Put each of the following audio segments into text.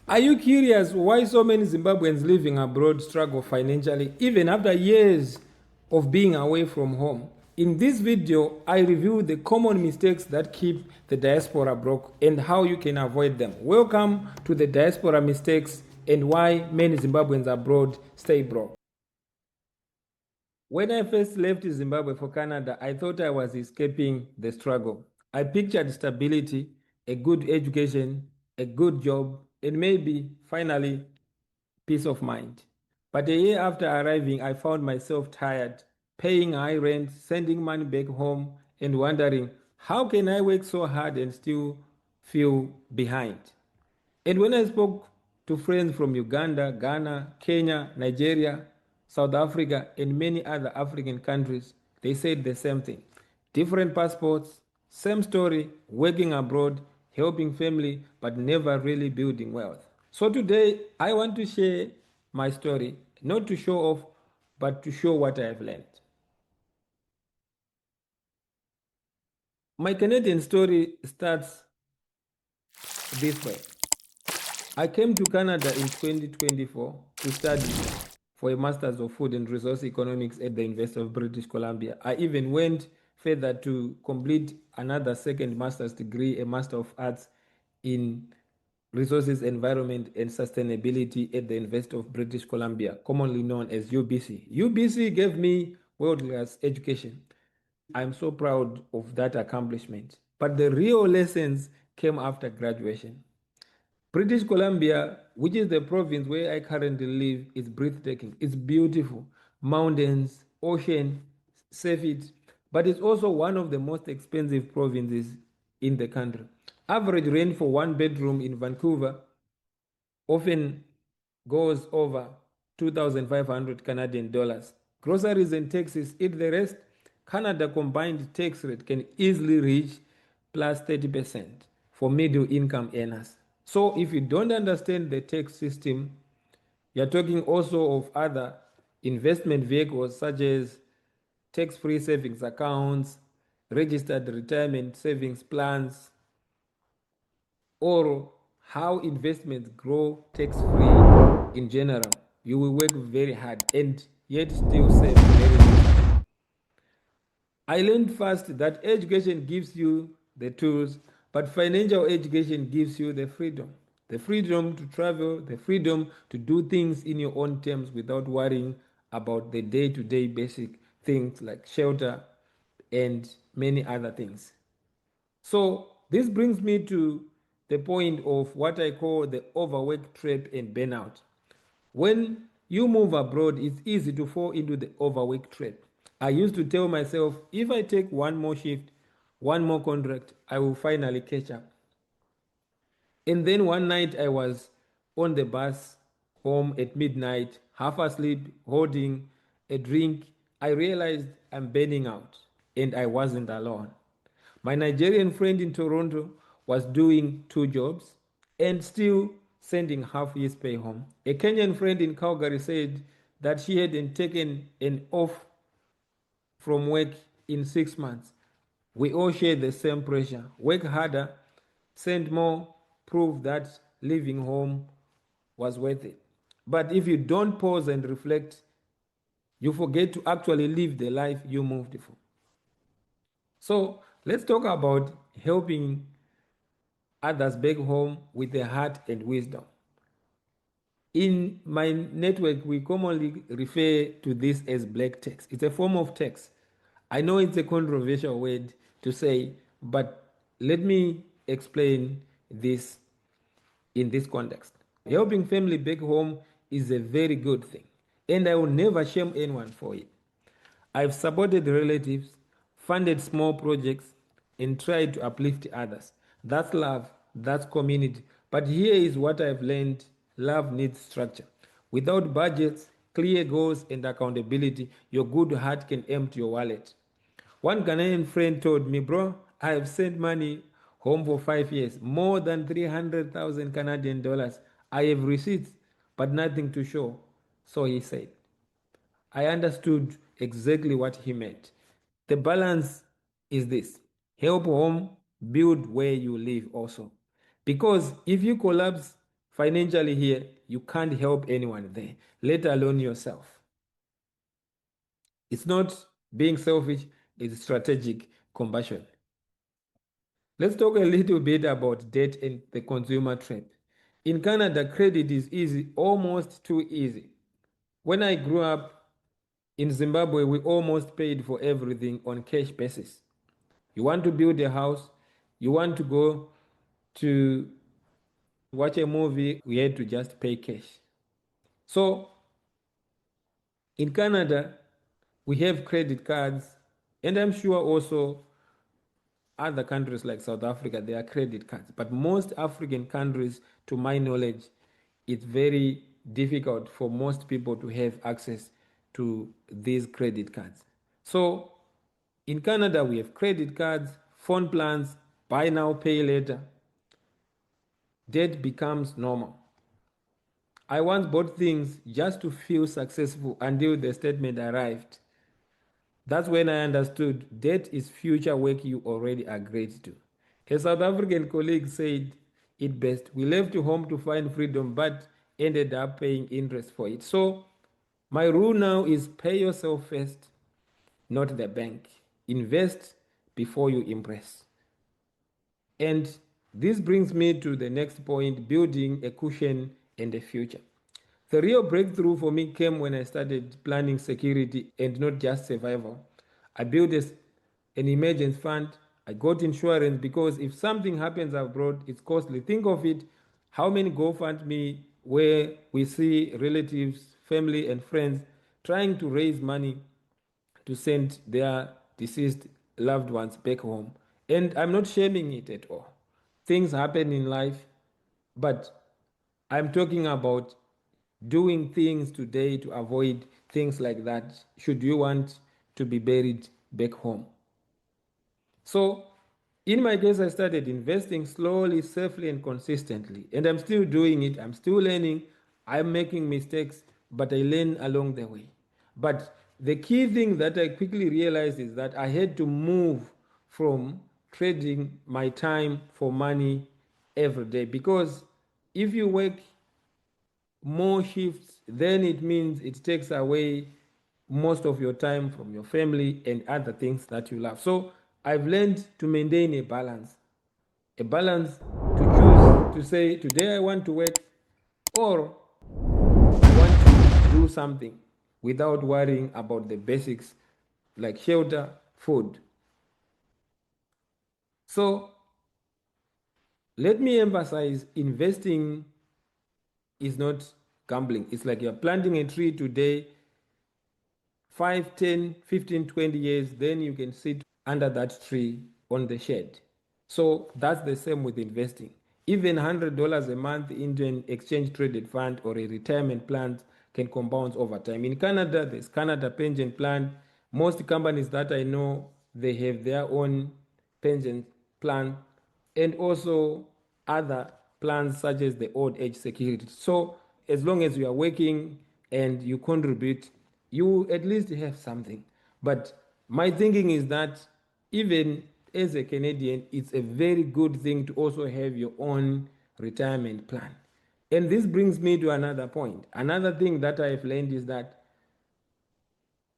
Are you curious why so many Zimbabweans living abroad struggle financially even after years of being away from home? In this video, I review the common mistakes that keep the diaspora broke and how you can avoid them. Welcome to the Diaspora Mistakes and why many Zimbabweans abroad stay broke. When I first left Zimbabwe for Canada, I thought I was escaping the struggle. I pictured stability, a good education, a good job, and maybe, finally, peace of mind. But a year after arriving, I found myself tired, paying high rent, sending money back home, and wondering, how can I work so hard and still feel behind? And when I spoke to friends from Uganda, Ghana, Kenya, Nigeria, South Africa, and many other African countries, they said the same thing. Different passports, same story, working abroad, helping family, but never really building wealth. So today, I want to share my story, not to show off, but to show what I have learned. My Canadian story starts this way. I came to Canada in 2024 to study for a Master's of Food and Resource Economics at the University of British Columbia. I even went further to complete another second master's degree, a Master of Arts in Resources, Environment and Sustainability at the University of British Columbia, commonly known as UBC. UBC gave me world-class education. I'm so proud of that accomplishment. But the real lessons came after graduation. British Columbia, which is the province where I currently live, is breathtaking. It's beautiful. Mountains, ocean, surf, but it's also one of the most expensive provinces in the country. Average rent for one bedroom in Vancouver often goes over 2,500 Canadian dollars. Groceries and taxes eat the rest. Canada combined tax rate can easily reach plus 30% for middle income earners. So if you don't understand the tax system, you're talking also of other investment vehicles such as tax-free savings accounts, registered retirement savings plans, or how investments grow tax-free in general. You will work very hard and yet still save very little. I learned fast that education gives you the tools, but financial education gives you the freedom. The freedom to travel, the freedom to do things in your own terms without worrying about the day-to-day basic things like shelter and many other things. So this brings me to the point of what I call the overwork trap and burnout. When you move abroad, it's easy to fall into the overwork trap. I used to tell myself, if I take one more shift, one more contract, I will finally catch up. And then one night I was on the bus home at midnight, half asleep, holding a drink. I realized I'm burning out, and I wasn't alone. My Nigerian friend in Toronto was doing two jobs and still sending half his pay home. A Kenyan friend in Calgary said that she hadn't taken an off from work in 6 months. We all share the same pressure. Work harder, send more, prove that leaving home was worth it. But if you don't pause and reflect, you forget to actually live the life you moved for. So let's talk about helping others back home with a heart and wisdom. In my network, we commonly refer to this as black text. It's a form of text. I know it's a controversial word to say, but let me explain this in this context. Helping family back home is a very good thing, and I will never shame anyone for it. I've supported relatives, funded small projects, and tried to uplift others. That's love, that's community. But here is what I've learned: love needs structure. Without budgets, clear goals, and accountability, your good heart can empty your wallet. One Ghanaian friend told me, bro, I have sent money home for 5 years, more than 300,000 Canadian dollars. I have receipts, but nothing to show. So he said, I understood exactly what he meant. The balance is this: help home, build where you live also. Because if you collapse financially here, you can't help anyone there, let alone yourself. It's not being selfish, it's strategic combustion. Let's talk a little bit about debt and the consumer trap. In Canada, credit is easy, almost too easy. When I grew up in Zimbabwe, we almost paid for everything on cash basis. You want to build a house, you want to go to watch a movie, we had to just pay cash. So in Canada, we have credit cards, and I'm sure also other countries like South Africa, there are credit cards. But most African countries, to my knowledge, it's very difficult for most people to have access to these credit cards. So in Canada, we have credit cards, phone plans, buy now, pay later. Debt becomes normal. I once bought things just to feel successful until the statement arrived. That's when I understood debt is future work you already agreed to. A South African colleague said it best. We left home to find freedom, but ended up paying interest for it. So my rule now is pay yourself first, not the bank. Invest before you impress. And this brings me to the next point, building a cushion and a future. The real breakthrough for me came when I started planning security and not just survival. I built an emergency fund. I got insurance because if something happens abroad, it's costly. Think of it, how many GoFundMe where we see relatives, family, and friends trying to raise money to send their deceased loved ones back home. And I'm not shaming it at all. Things happen in life, but I'm talking about doing things today to avoid things like that, should you want to be buried back home. So, in my case, I started investing slowly, safely, and consistently. And I'm still doing it. I'm still learning. I'm making mistakes, but I learn along the way. But the key thing that I quickly realized is that I had to move from trading my time for money every day. Because if you work more shifts, then it means it takes away most of your time from your family and other things that you love. So I've learned to maintain a balance to choose to say, today I want to work or I want to do something without worrying about the basics like shelter, food. So let me emphasize, investing is not gambling. It's like you're planting a tree today, 5, 10, 15, 20 years, then you can sit under that tree on the shade. So that's the same with investing. Even $100 a month into an exchange traded fund or a retirement plan can compound over time. In Canada, there's Canada Pension Plan. Most companies that I know, they have their own pension plan and also other plans such as the old age security. So as long as you are working and you contribute, you at least have something. But my thinking is that even as a Canadian, it's a very good thing to also have your own retirement plan. And this brings me to another point. Another thing that I've learned is that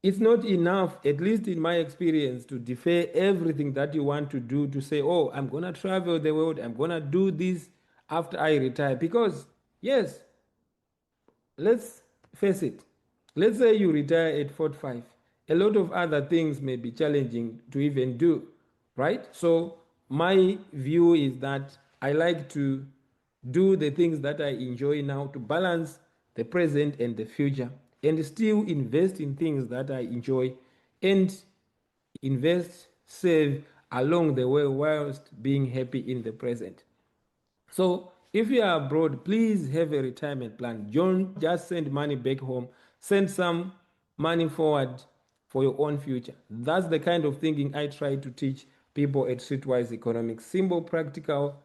it's not enough, at least in my experience, to defer everything that you want to do to say, oh, I'm going to travel the world, I'm going to do this after I retire. Because, yes, let's face it, let's say you retire at 45. A lot of other things may be challenging to even do, right? So, my view is that I like to do the things that I enjoy now to balance the present and the future and still invest in things that I enjoy and invest, save along the way whilst being happy in the present. So if you are abroad, please have a retirement plan. Don't just send money back home. Send some money forward for your own future. That's the kind of thinking I try to teach people at Streetwise Economics. Simple, practical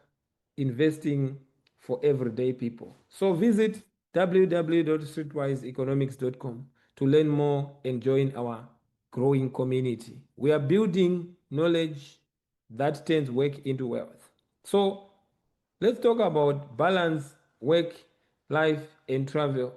investing for everyday people. So visit www.streetwiseeconomics.com to learn more and join our growing community. We are building knowledge that turns work into wealth. So let's talk about balance work, life, and travel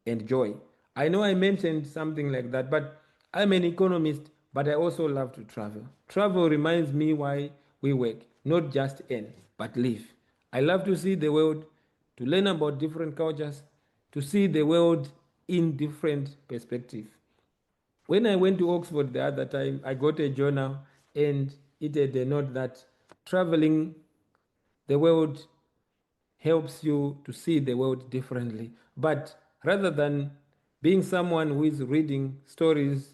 and joy. I know I mentioned something like that, but I'm an economist, but I also love to travel. Travel reminds me why we work, not just earn, but live. I love to see the world, to learn about different cultures, to see the world in different perspectives. When I went to Oxford the other time, I got a journal and it had a note that traveling the world helps you to see the world differently. But rather than being someone who is reading stories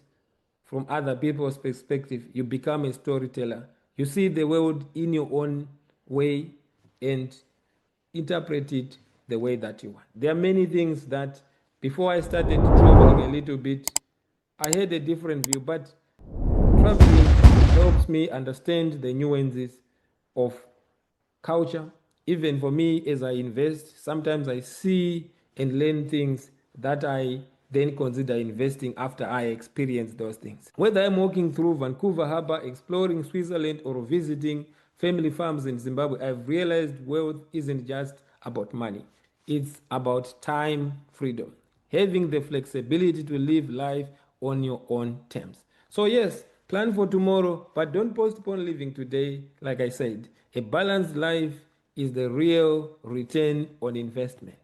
from other people's perspective, you become a storyteller. You see the world in your own way and interpret it the way that you want. There are many things that before I started traveling a little bit, I had a different view, but traveling helps me understand the nuances of culture. Even for me, as I invest, sometimes I see and learn things that I then consider investing after I experience those things. Whether I'm walking through Vancouver Harbor, exploring Switzerland, or visiting family farms in Zimbabwe, I've realized wealth isn't just about money, it's about time freedom, having the flexibility to live life on your own terms. So, yes, plan for tomorrow, but don't postpone living today. Like I said, a balanced life is the real return on investment.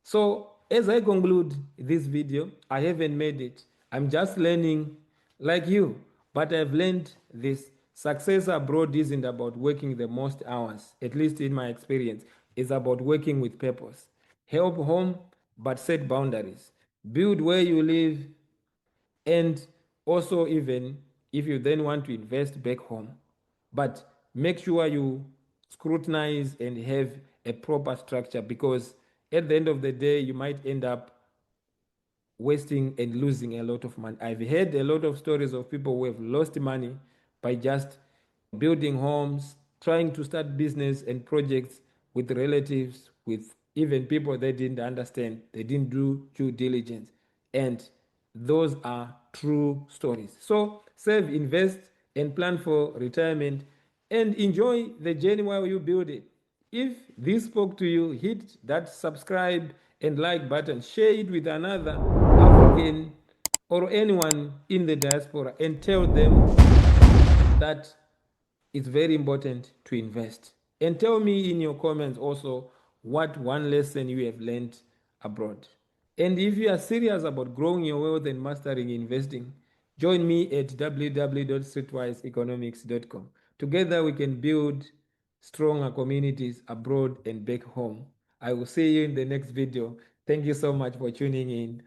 So, as I conclude this video, I haven't made it. I'm just learning like you, but I've learned this. Success abroad isn't about working the most hours, at least in my experience. It's about working with purpose. Help home, but set boundaries. Build where you live, and also, even if you then want to invest back home, but make sure you scrutinize and have a proper structure, because at the end of the day, you might end up wasting and losing a lot of money. I've heard a lot of stories of people who have lost money by just building homes, trying to start business and projects with relatives, with even people they didn't understand, they didn't do due diligence. And those are true stories. So save, invest, and plan for retirement and enjoy the journey while you build it. If this spoke to you, hit that subscribe and like button, share it with another African or anyone in the diaspora, and tell them that it's very important to invest. And tell me in your comments also what one lesson you have learned abroad. And if you are serious about growing your wealth and mastering investing, join me at www.streetwiseeconomics.com. Together we can build stronger communities abroad and back home. I will see you in the next video. Thank you so much for tuning in.